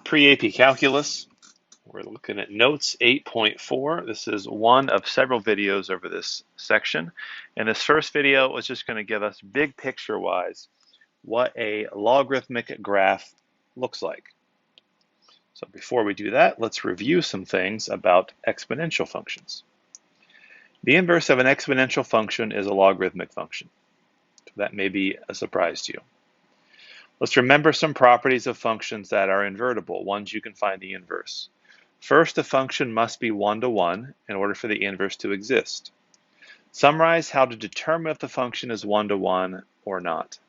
Pre-AP Calculus. We're looking at Notes 8.4. This is one of several videos over this section. And this first video is just going to give us big picture-wise what a logarithmic graph looks like. So before we do that, let's review some things about exponential functions. The inverse of an exponential function is a logarithmic function. So that may be a surprise to you. Let's remember some properties of functions that are invertible, ones you can find the inverse. First, a function must be one-to-one in order for the inverse to exist. Summarize how to determine if the function is one-to-one or not.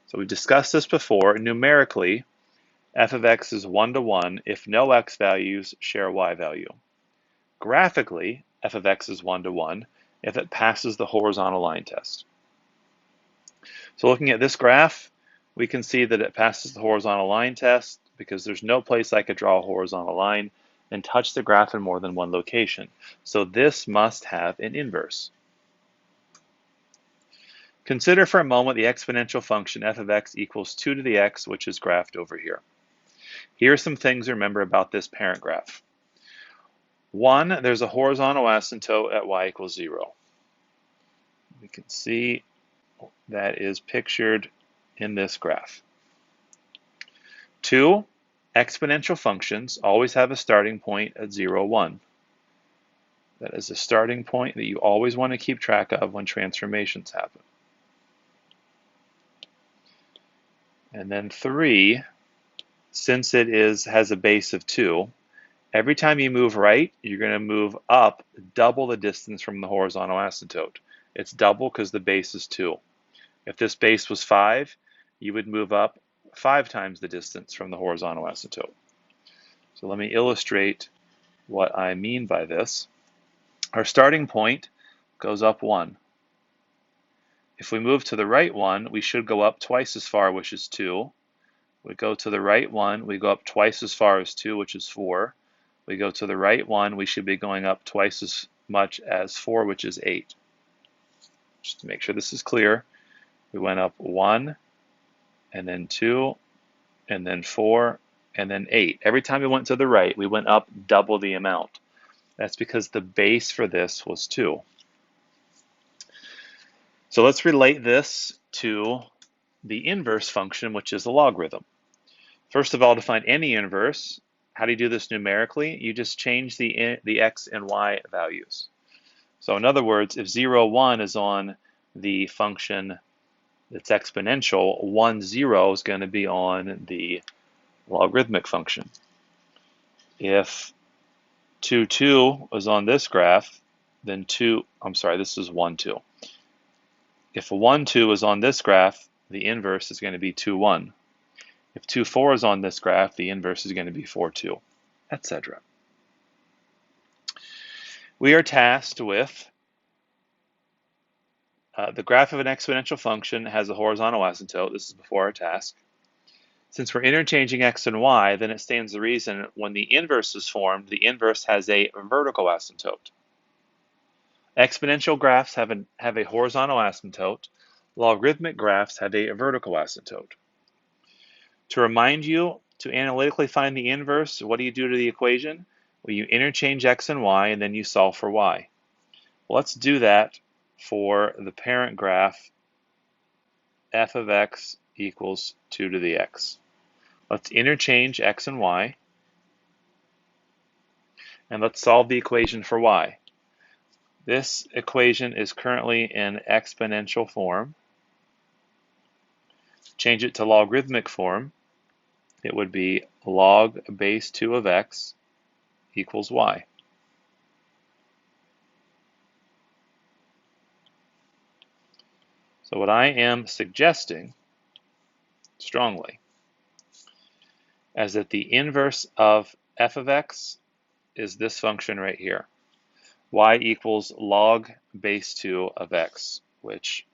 So we discussed this before. Numerically, f of x is one-to-one if no x values share y value. Graphically, f of x is one-to-one if it passes the horizontal line test. So looking at this graph, we can see that it passes the horizontal line test because there's no place I could draw a horizontal line and touch the graph in more than one location. So this must have an inverse. Consider for a moment the exponential function f of x equals 2 to the x, which is graphed over here. Here are some things to remember about this parent graph. 1, there's a horizontal asymptote at y equals 0. We can see that is pictured in this graph. 2, exponential functions always have a starting point at 0, 1. That is a starting point that you always want to keep track of when transformations happen. And then 3, since it has a base of 2, every time you move right, you're going to move up double the distance from the horizontal asymptote. It's double because the base is 2. If this base was 5, you would move up 5 times the distance from the horizontal asymptote. So let me illustrate what I mean by this. Our starting point goes up 1. If we move to the right 1, we should go up twice as far, which is 2. We go to the right 1, we go up twice as far as 2, which is 4. We go to the right 1, we should be going up twice as much as 4, which is 8. Just to make sure this is clear, we went up 1, and then 2, and then 4, and then 8. Every time we went to the right, we went up double the amount. That's because the base for this was 2. So let's relate this to the inverse function, which is a logarithm. First of all, to find any inverse, how do you do this numerically? You just change the x and y values. So in other words, if 0, 1 is on the function that's exponential, 1, 0 is going to be on the logarithmic function. If 2, 2 is on this graph, then this is 1, 2. If 1, 2 is on this graph, the inverse is going to be 2, 1. If 2, 4 is on this graph, the inverse is going to be 4, 2, etc. We are tasked with the graph of an exponential function has a horizontal asymptote. This is before our task. Since we're interchanging x and y, then it stands to reason when the inverse is formed, the inverse has a vertical asymptote. Exponential graphs have a horizontal asymptote. Logarithmic graphs have a vertical asymptote. To remind you, to analytically find the inverse, what do you do to the equation? Well, you interchange x and y, and then you solve for y. Well, let's do that for the parent graph f of x equals 2 to the x. Let's interchange x and y, and let's solve the equation for y. This equation is currently in exponential form. Change it to logarithmic form. It would be log base 2 of x equals y. So what I am suggesting strongly is that the inverse of f of x is this function right here. Y equals log base 2 of x, which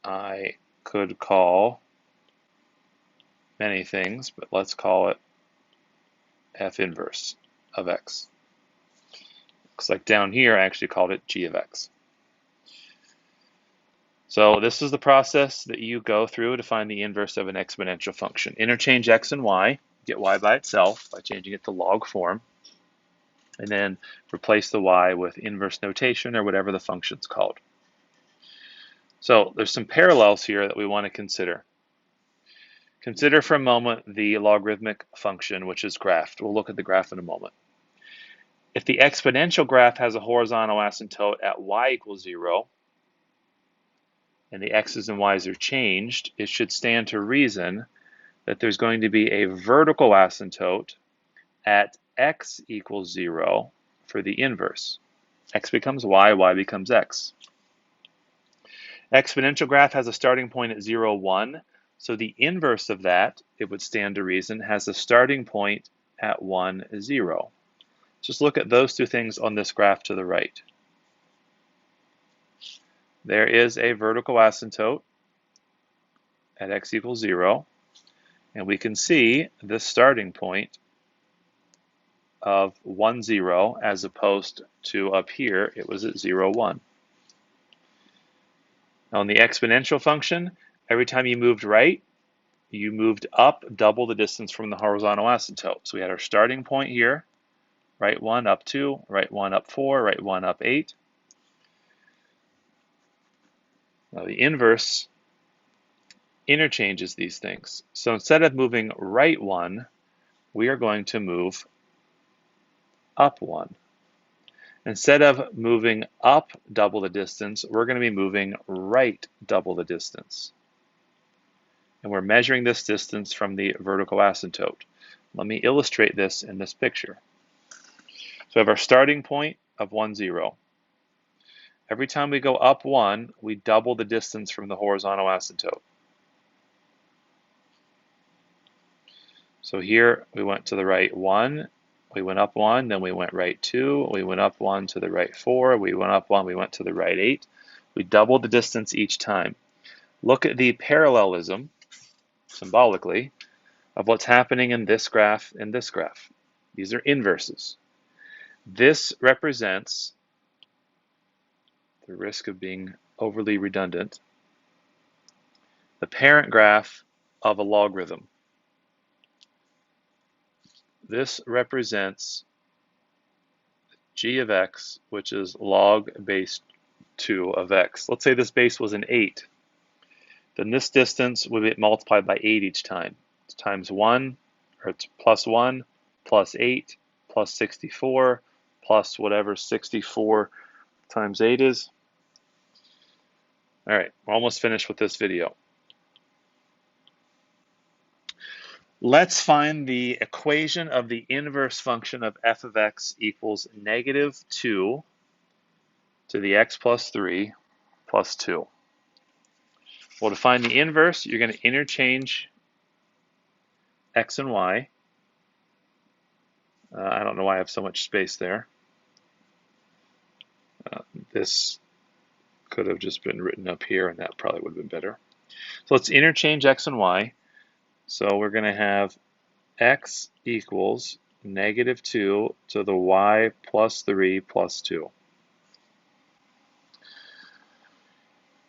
I could call many things, but let's call it f inverse of x. Looks like down here I actually called it g of x. So this is the process that you go through to find the inverse of an exponential function. Interchange x and y. get y by itself by changing it to log form, and then replace the y with inverse notation or whatever the function's called. So there's some parallels here that we want to consider. Consider for a moment the logarithmic function, which is graphed. We'll look at the graph in a moment. If the exponential graph has a horizontal asymptote at y equals 0, and the x's and y's are changed, it should stand to reason that there's going to be a vertical asymptote at x equals 0 for the inverse. X becomes y, y becomes x. Exponential graph has a starting point at 0, 1, so the inverse of that, it would stand to reason, has a starting point at 1, 0. Just look at those two things on this graph to the right. There is a vertical asymptote at x equals 0, and we can see this starting point of 1, 0, as opposed to up here, it was at 0, 1. Now on the exponential function, every time you moved right, you moved up double the distance from the horizontal asymptote. So we had our starting point here, right 1 up 2, right 1 up 4, right 1 up 8. Now the inverse interchanges these things. So instead of moving right 1, we are going to move up 1. Instead of moving up double the distance, we're going to be moving right double the distance. And we're measuring this distance from the vertical asymptote. Let me illustrate this in this picture. So we have our starting point of 1, 0. Every time we go up 1, we double the distance from the horizontal asymptote. So here we went to the right 1, we went up 1, then we went right 2, we went up 1 to the right 4, we went up 1, we went to the right 8. We doubled the distance each time. Look at the parallelism, symbolically, of what's happening in this graph and this graph. These are inverses. This represents, the risk of being overly redundant, the parent graph of a logarithm. This represents g of x, which is log base 2 of x. Let's say this base was an 8. Then this distance would be multiplied by 8 each time. It's times 1, or it's plus 1, plus 8, plus 64, plus whatever 64 times 8 is. All right, we're almost finished with this video. Let's find the equation of the inverse function of f of x equals negative 2 to the x plus 3 plus 2. Well, to find the inverse, you're going to interchange x and y. I don't know why I have so much space there. This could have just been written up here, and that probably would have been better. So let's interchange x and y. So we're going to have x equals negative 2 to the y plus 3 plus 2.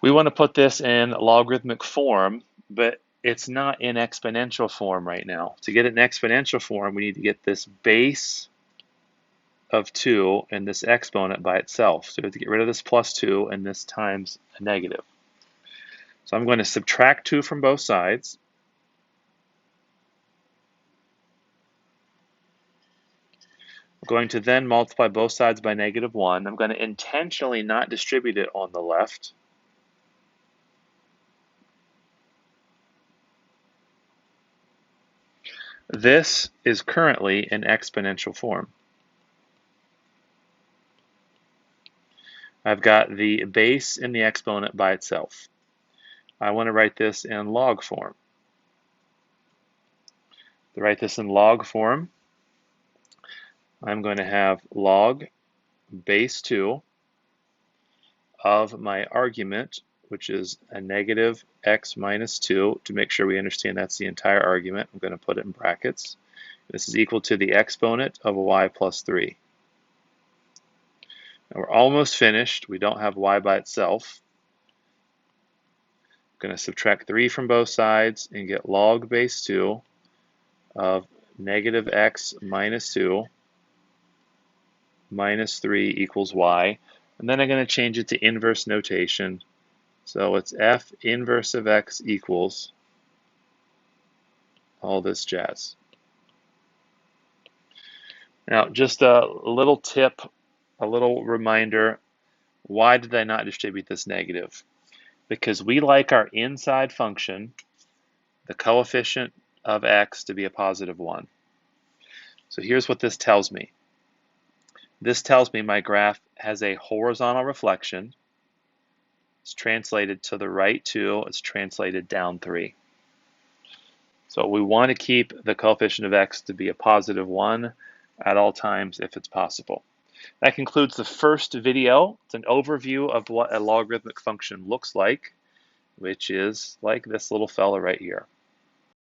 We want to put this in logarithmic form, but it's not in exponential form right now. To get it in exponential form, we need to get this base of 2 and this exponent by itself. So we have to get rid of this plus 2 and this times a negative. So I'm going to subtract 2 from both sides. I'm going to then multiply both sides by negative 1. I'm going to intentionally not distribute it on the left. This is currently in exponential form. I've got the base and the exponent by itself. I want to write this in log form. To write this in log form, I'm going to have log base 2 of my argument, which is a negative x minus 2. To make sure we understand that's the entire argument, I'm going to put it in brackets. This is equal to the exponent of a y plus 3. Now we're almost finished. We don't have y by itself. I'm going to subtract 3 from both sides and get log base 2 of negative x minus 2 minus 3 equals y. And then I'm going to change it to inverse notation. So it's f inverse of x equals all this jazz. Now, just a little tip, a little reminder, why did I not distribute this negative? Because we like our inside function, the coefficient of x, to be a positive 1. So here's what this tells me. This tells me my graph has a horizontal reflection. It's translated to the right 2, it's translated down 3. So we want to keep the coefficient of x to be a positive 1 at all times if it's possible. That concludes the first video. It's an overview of what a logarithmic function looks like, which is like this little fella right here.